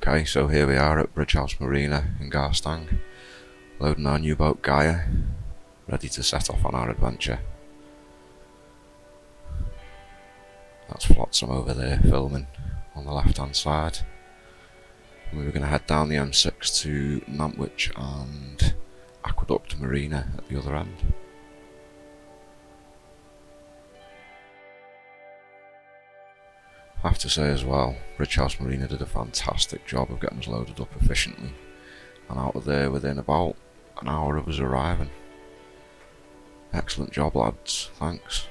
Okay, so here we are at Bridge House Marina in Garstang, loading our new boat Gaia, ready to set off on our adventure. That's Flotsam over there filming on the left hand side. And we were going to head down the M6 to Nantwich and Aqueduct Marina at the other end. I have to say as well, Bridge House Marina did a fantastic job of getting us loaded up efficiently and out of there within about an hour of us arriving. Excellent job, lads, thanks.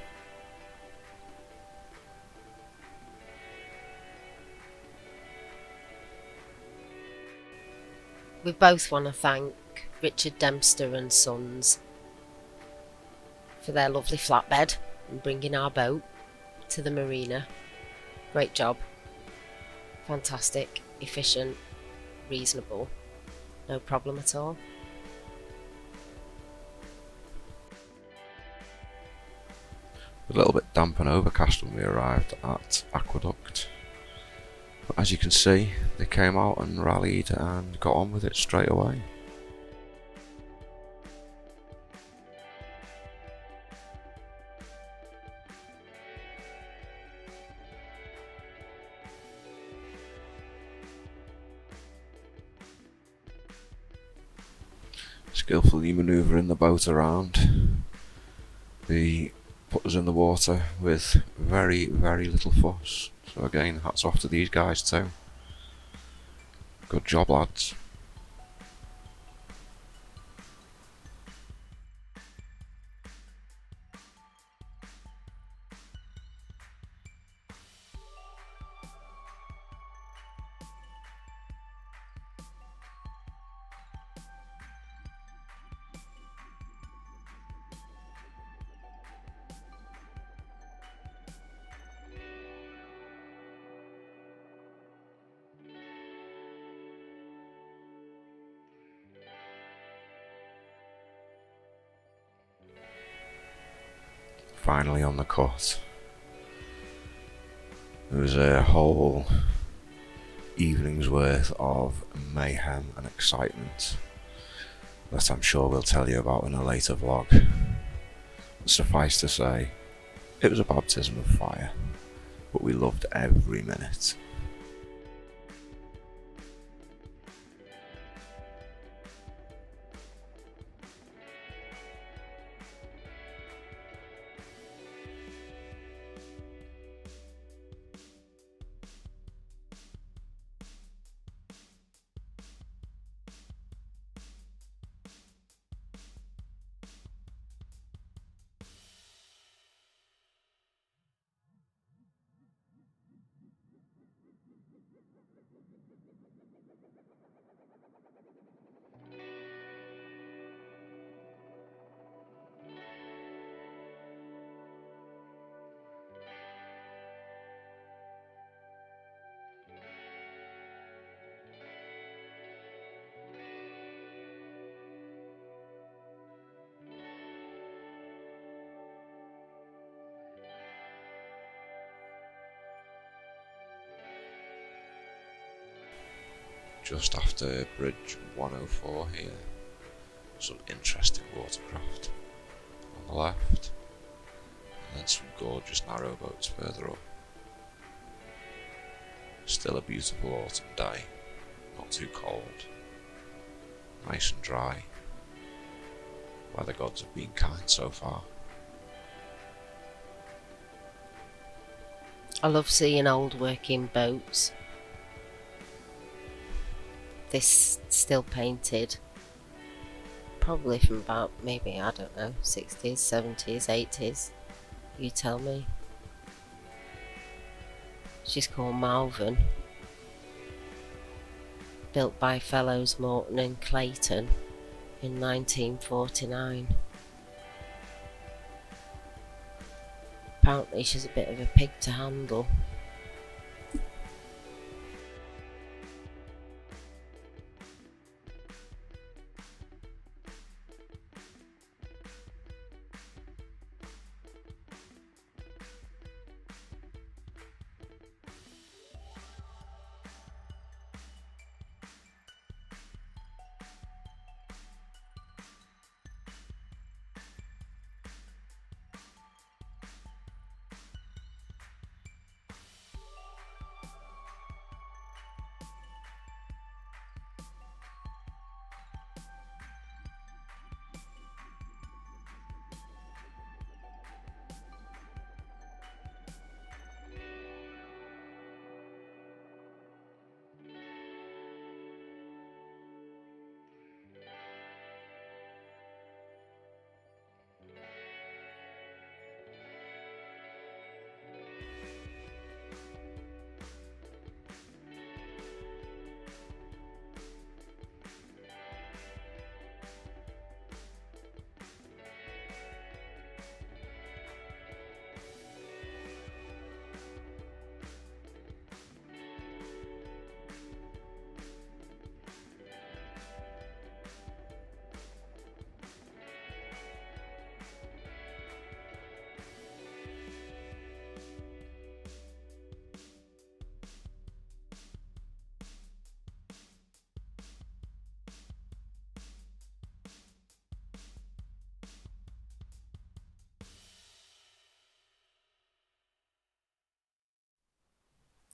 We both want to thank Richard Dempster and Sons for their lovely flatbed and bringing our boat to the marina. Great job. Fantastic, efficient, reasonable. No problem at all. A little bit damp and overcast when we arrived at Aqueduct. But as you can see, they came out and rallied and got on with it straight away. Skillfully manoeuvring the boat around, they put us in the water with very, very little fuss. So again, hats off to these guys too. Good job, lads. Finally on the cut. It was a whole evening's worth of mayhem and excitement that I'm sure we'll tell you about in a later vlog. But suffice to say, it was a baptism of fire, but we loved every minute. Just after Bridge 104 here, some interesting watercraft on the left, and then some gorgeous narrow boats further up. Still a beautiful autumn day, not too cold, nice and dry. Weather gods have been kind so far. I love seeing old working boats. This still painted, probably from about maybe, I don't know, 60s, 70s, 80s. You tell me. She's called Malvern. Built by fellows Morton and Clayton in 1949. Apparently she's a bit of a pig to handle.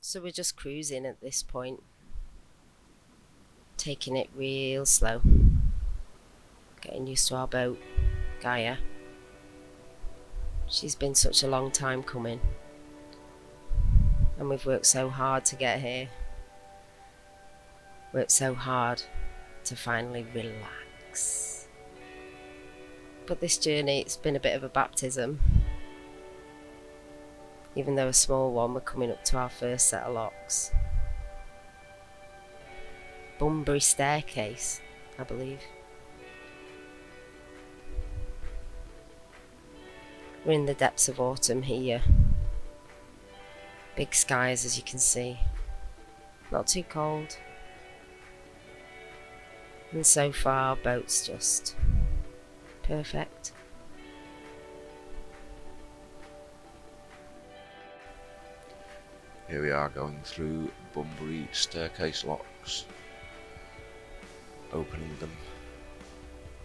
So we're just cruising at this point, taking it real slow, getting used to our boat, Gaia. She's been such a long time coming, and we've worked so hard to get here, worked so hard to finally relax. But this journey, it's been a bit of a baptism. Even though a small one, we're coming up to our first set of locks. Bunbury staircase, I believe. We're in the depths of autumn here. Big skies, as you can see. Not too cold. And so far, our boat's just perfect. Here we are going through Bunbury staircase locks, opening them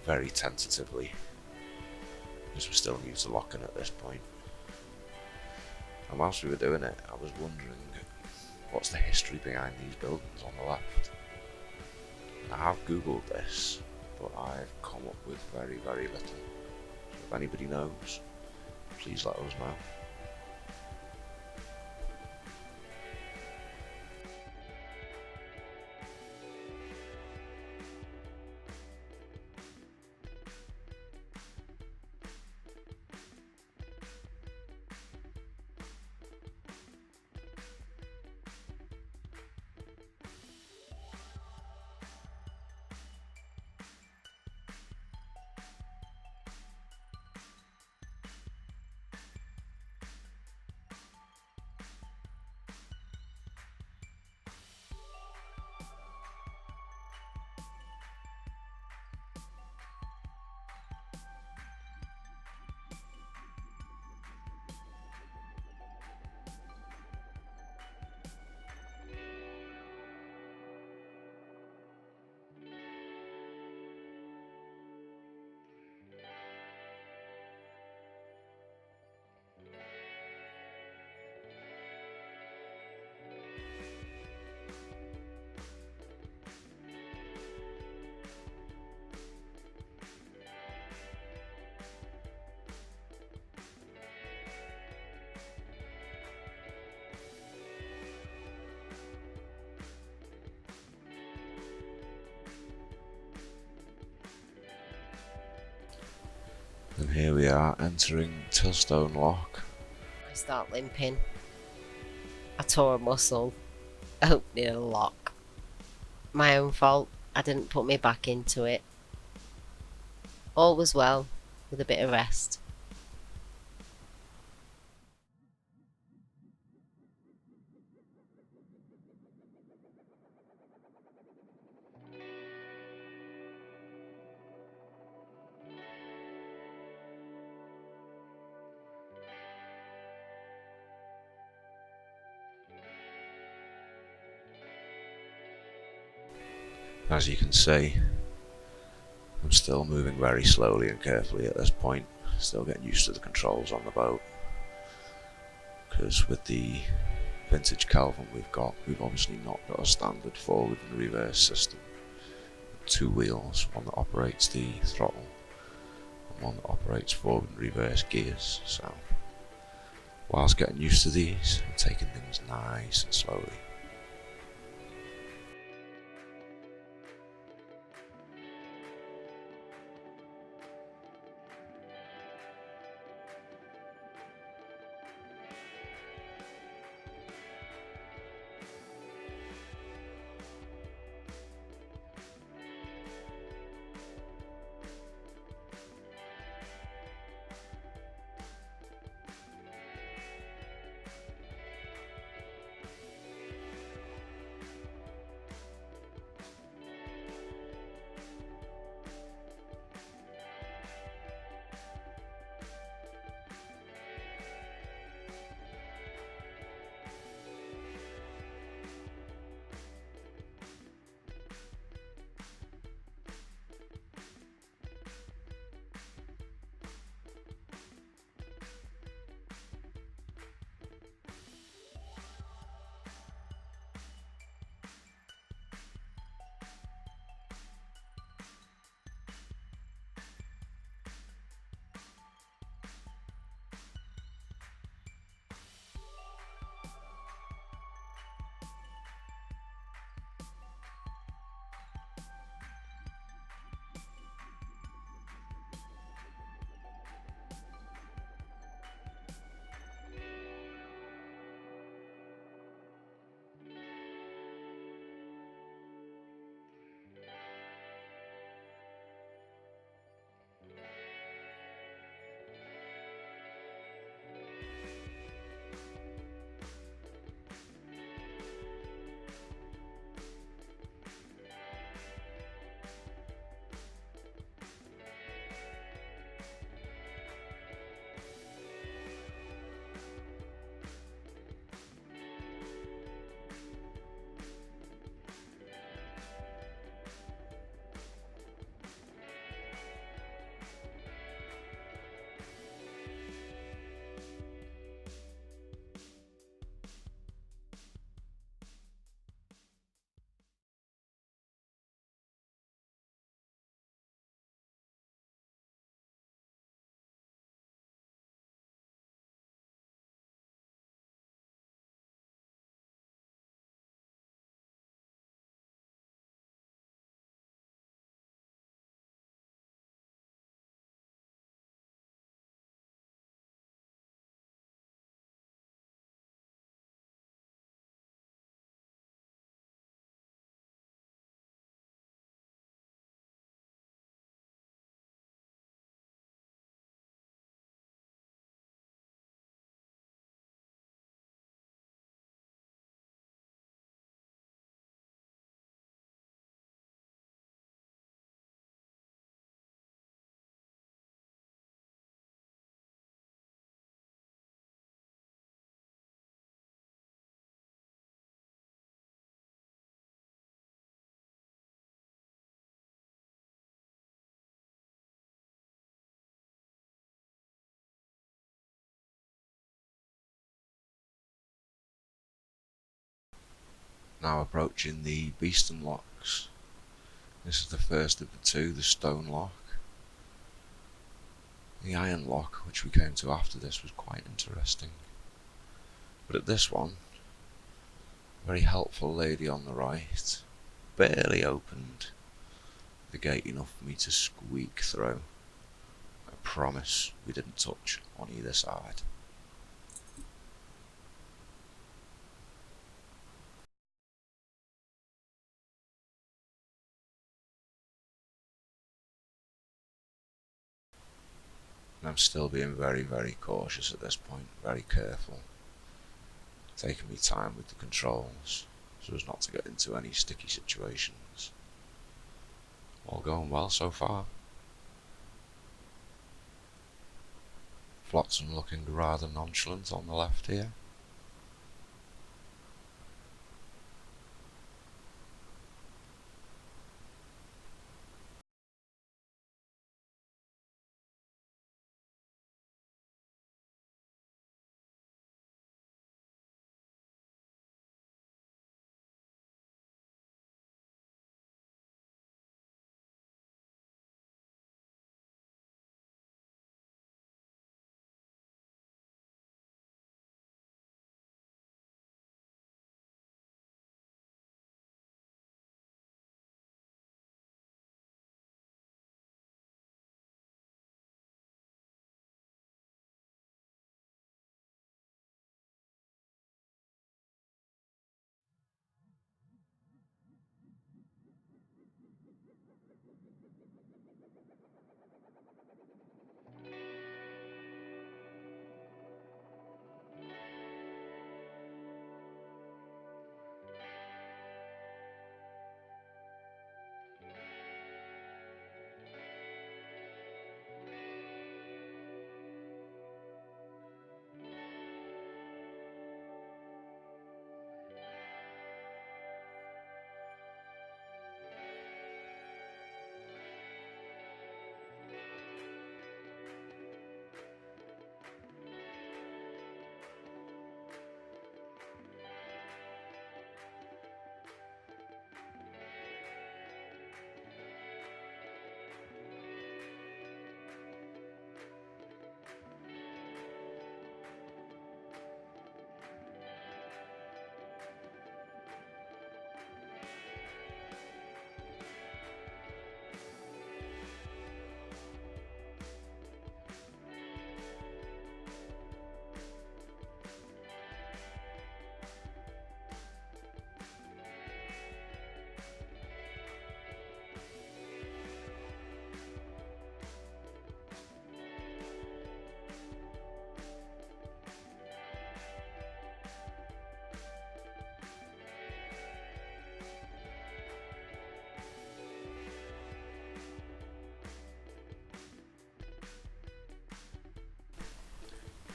very tentatively, because we're still new to locking at this point. And whilst we were doing it, I was wondering, what's the history behind these buildings on the left? And I have googled this, but I've come up with very, very little. So if anybody knows, please let us know. And here we are entering Tilstone Lock. I start limping. I tore a muscle opening a lock. My own fault. I didn't put my back into it. All was well, with a bit of rest. As you can see, I'm still moving very slowly and carefully at this point, still getting used to the controls on the boat, because with the vintage Calvin we've obviously not got a standard forward and reverse system. Two wheels, one that operates the throttle and one that operates forward and reverse gears, so whilst getting used to these, I'm taking things nice and slowly. Now approaching the Beeston locks. This is the first of the two, the stone lock. The iron lock, which we came to after this, was quite interesting. But at this one, a very helpful lady on the right barely opened the gate enough for me to squeak through. I promise we didn't touch on either side. And I'm still being very, very cautious at this point, very careful. Taking me time with the controls so as not to get into any sticky situations. All going well so far. Flotsam looking rather nonchalant on the left here.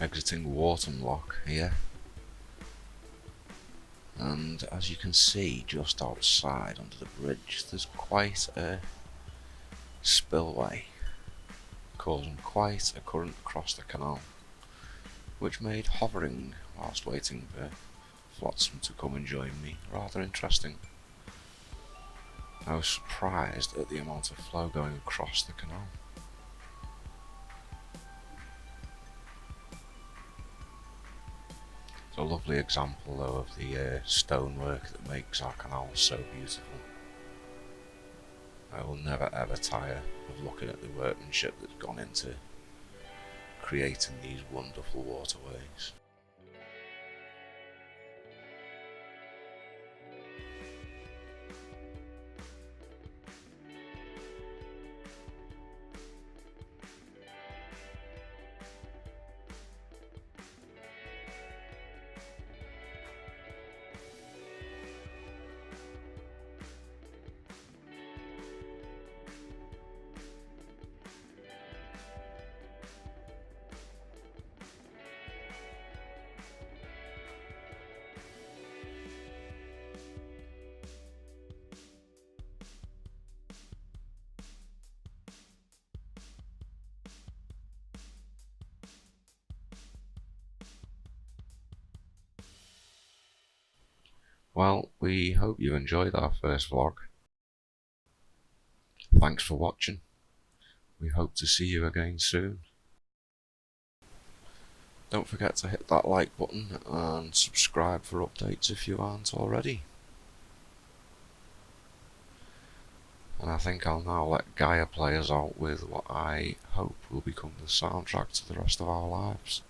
Exiting Wharton Lock here. And as you can see just outside under the bridge, there's quite a spillway, causing quite a current across the canal, which made hovering whilst waiting for Flotsam to come and join me rather interesting. I was surprised at the amount of flow going across the canal. It's a lovely example though of the stonework that makes our canals so beautiful. I will never ever tire of looking at the workmanship that's gone into creating these wonderful waterways. Well, we hope you enjoyed our first vlog. Thanks for watching. We hope to see you again soon. Don't forget to hit that like button and subscribe for updates if you aren't already. And I think I'll now let Gaia play us out with what I hope will become the soundtrack to the rest of our lives.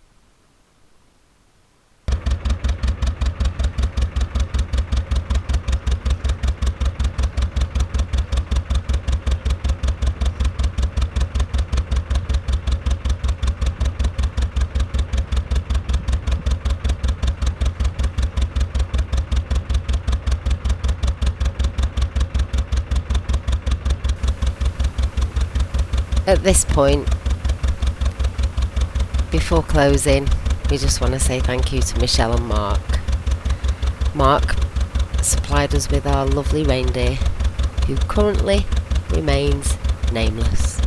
At this point, before closing, we just want to say thank you to Michelle and Mark. Mark supplied us with our lovely reindeer, who currently remains nameless.